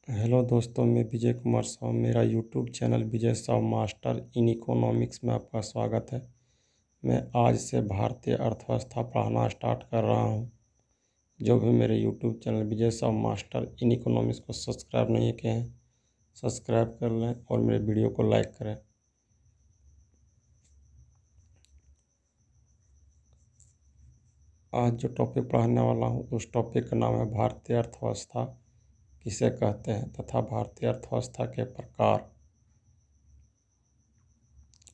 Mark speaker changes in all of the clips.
Speaker 1: Hello दोस्तों, मैं विजय कुमार साहू। मेरा YouTube channel Vijay Sahu master in economics में आपका स्वागत है। मैं आज से भारतीय अर्थव्यवस्था पढ़ाना स्टार्ट कर रहा हूं। जो भी मेरे YouTube channel Vijay Sahu master in economics को सब्सक्राइब नहीं किए हैं, सब्सक्राइब कर लें और मेरे वीडियो को लाइक करें। आज जो टॉपिक पढ़ाने वाला हूं, उस टॉपिक का नाम है भारतीय अर्थव्यवस्था किसे कहते हैं तथा भारतीय अर्थव्यवस्था के प्रकार।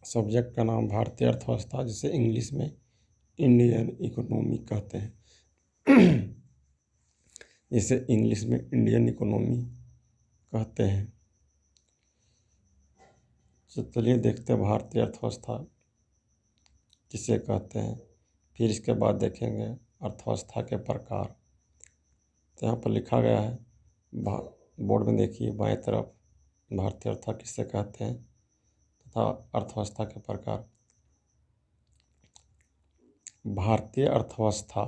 Speaker 1: सब्जेक्ट का नाम भारतीय अर्थव्यवस्था, जिसे इंग्लिश में इंडियन इकोनॉमी कहते हैं। इसे इंग्लिश में इंडियन इकोनॉमी कहते हैं। तो चलिए देखते हैं भारतीय अर्थव्यवस्था किसे कहते हैं, फिर इसके बाद देखेंगे अर्थव्यवस्था के प्रकार। तो यहाँ पर लिखा गया है, बोर्ड में देखिए बाएं तरफ, भारतीय अर्थव्यवस्था किसे कहते हैं तथा अर्थव्यवस्था के प्रकार। भारतीय अर्थव्यवस्था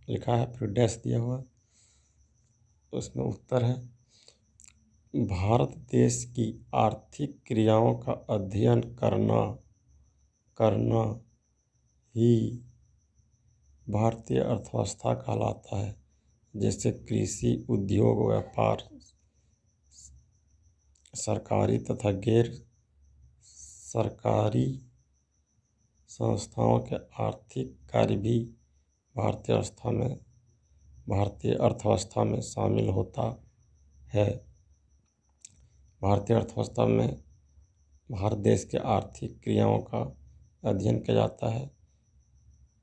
Speaker 1: लिखा है, फिर डैश दिया हुआ है, उसमें उत्तर है भारत देश की आर्थिक क्रियाओं का अध्ययन करना ही भारतीय अर्थव्यवस्था कहलाता है। जैसे कृषि, उद्योग, व्यापार, सरकारी तथा गैर सरकारी संस्थाओं के आर्थिक कार्य भी भारतीय अर्थव्यवस्था में शामिल होता है। भारतीय अर्थव्यवस्था में भारत देश के आर्थिक क्रियाओं का अध्ययन किया जाता है।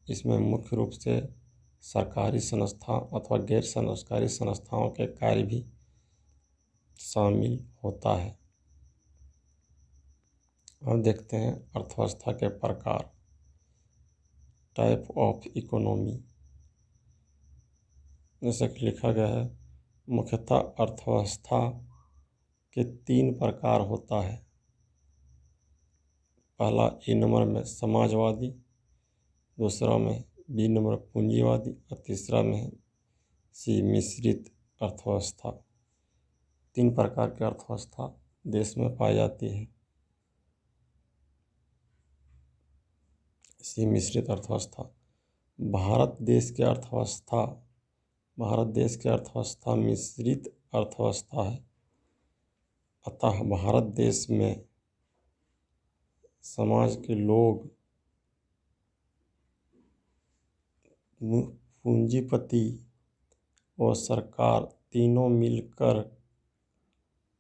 Speaker 1: इसमें मुख्य रूप से सरकारी संस्था अथवा गैर सरकारी संस्थाओं के कार्य भी शामिल होता है। अब देखते हैं अर्थव्यवस्था के प्रकार, टाइप ऑफ इकोनॉमी। जैसे कि लिखा गया है, मुख्यतः अर्थव्यवस्था के 3 प्रकार होता है। पहला ए नंबर में समाजवादी, दूसरा में बी नंबर पूंजीवादी और तीसरा में सी मिश्रित अर्थव्यवस्था। 3 प्रकार की अर्थव्यवस्था देश में पाई जाती है। सी मिश्रित अर्थव्यवस्था। भारत देश की अर्थव्यवस्था मिश्रित अर्थव्यवस्था है। अतः भारत देश में समाज के लोग, पूंजीपति और सरकार तीनों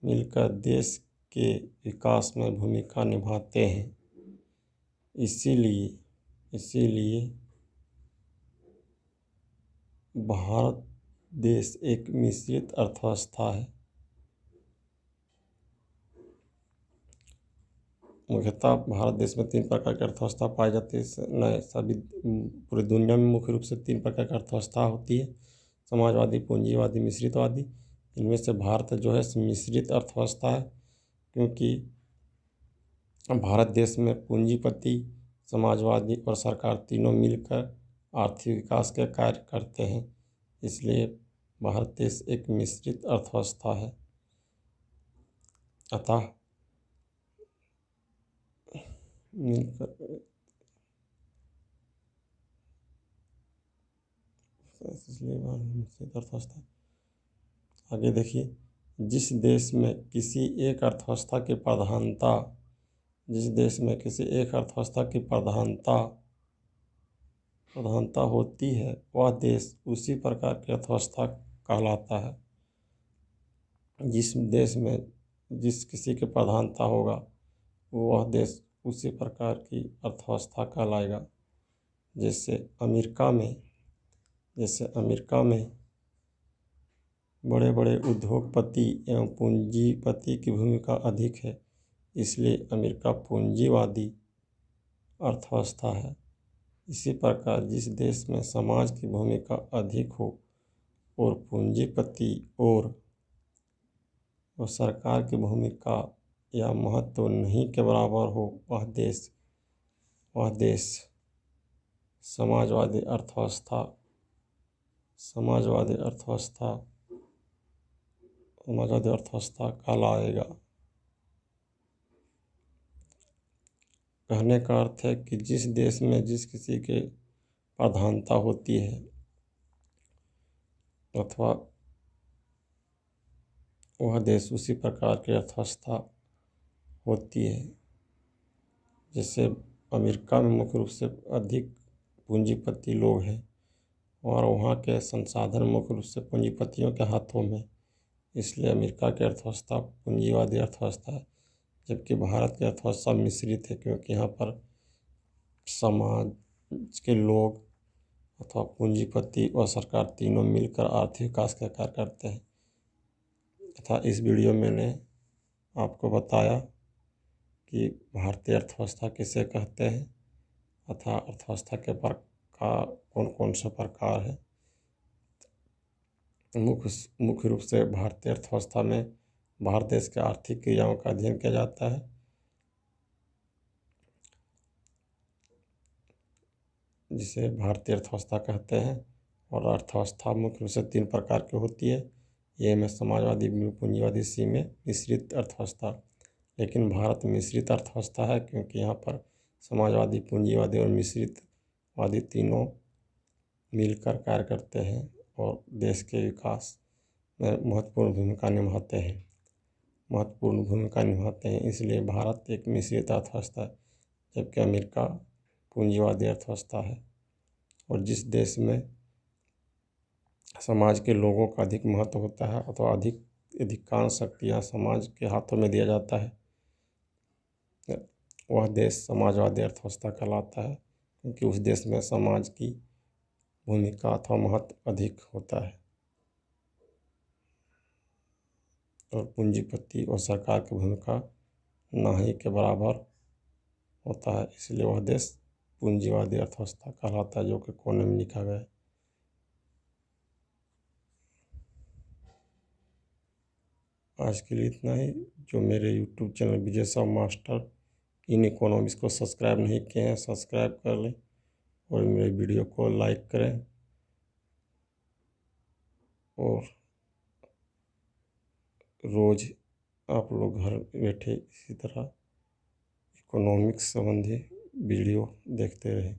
Speaker 1: मिलकर देश के विकास में भूमिका निभाते हैं। इसीलिए भारत देश एक मिश्रित अर्थव्यवस्था है। मुख्यतः भारत देश में 3 प्रकार की अर्थव्यवस्था पाई जाती है। सभी पूरी दुनिया में मुख्य रूप से 3 प्रकार की अर्थव्यवस्था होती है, समाजवादी, पूंजीवादी, मिश्रितवादी। इनमें से भारत जो है मिश्रित अर्थव्यवस्था है, क्योंकि भारत देश में पूंजीपति, समाजवादी और सरकार तीनों मिलकर आर्थिक विकास के कार्य करते हैं। इसलिए भारत देश एक मिश्रित अर्थव्यवस्था है। अतः मिश्रित अर्थव्यवस्था। आगे देखिए, जिस देश में किसी एक अर्थव्यवस्था की प्रधानता होती है, वह देश उसी प्रकार की अर्थव्यवस्था कहलाता है। जिस देश में किसी की प्रधानता होगा, वह देश उसी प्रकार की अर्थव्यवस्था कहलाएगा। जैसे अमेरिका में बड़े बड़े उद्योगपति एवं पूंजीपति की भूमिका अधिक है, इसलिए अमेरिका पूंजीवादी अर्थव्यवस्था है। इसी प्रकार जिस देश में समाज की भूमिका अधिक हो और पूंजीपति और सरकार की भूमिका या महत्व नहीं के बराबर हो, वह देश समाजवादी अर्थव्यवस्था समाजवादी अर्थव्यवस्था कहलाएगा। कहने का अर्थ है कि जिस देश में जिस किसी के प्रधानता होती है अथवा वह देश उसी प्रकार की अर्थव्यवस्था होती है। जैसे अमेरिका में मुख्य रूप से अधिक पूंजीपति लोग हैं और वहाँ के संसाधन मुख्य रूप से पूंजीपतियों के हाथों में, इसलिए अमेरिका की अर्थव्यवस्था पूंजीवादी अर्थव्यवस्था है। जबकि भारत की अर्थव्यवस्था मिश्रित है, क्योंकि यहाँ पर समाज के लोग अथवा पूंजीपति और सरकार तीनों मिलकर आर्थिक विकास का कार्य करते हैं। तथा इस वीडियो में मैंने आपको बताया कि भारतीय अर्थव्यवस्था किसे कहते हैं तथा अर्थव्यवस्था के प्रकार कौन कौन से प्रकार है। मुख्य रूप से भारतीय अर्थव्यवस्था में भारत देश के आर्थिक क्रियाओं का अध्ययन किया जाता है, जिसे भारतीय अर्थव्यवस्था कहते हैं। और अर्थव्यवस्था मुख्य रूप से 3 प्रकार की होती है। ए में समाजवादी, पूंजीवादी, सी में मिश्रित अर्थव्यवस्था। लेकिन भारत मिश्रित अर्थव्यवस्था है, क्योंकि यहाँ पर समाजवादी, पूंजीवादी और मिश्रितवादी तीनों मिलकर कार्य करते हैं और देश के विकास में महत्वपूर्ण भूमिका निभाते हैं। इसलिए भारत एक मिश्रित अर्थव्यवस्था है, जबकि अमेरिका पूंजीवादी अर्थव्यवस्था है। और जिस देश में समाज के लोगों का अधिक महत्व होता है अथवा अधिकांश शक्तियाँ समाज के हाथों में दिया जाता है, वह देश समाजवादी अर्थव्यवस्था कहलाता है, क्योंकि उस देश में समाज की भूमिका अथवा महत्व अधिक होता है और पूंजीपति और सरकार की भूमिका ना ही के बराबर होता है। इसलिए वह देश पूंजीवादी अर्थव्यवस्था कहलाता है, जो कि कोने में लिखा गया है। आज के लिए इतना ही। जो मेरे YouTube चैनल विजय साहब मास्टर इन इकोनॉमिक्स को सब्सक्राइब नहीं किए हैं, सब्सक्राइब कर लें और मेरे वीडियो को लाइक करें। और रोज़ आप लोग घर बैठे इसी तरह इकोनॉमिक्स संबंधी वीडियो देखते रहें।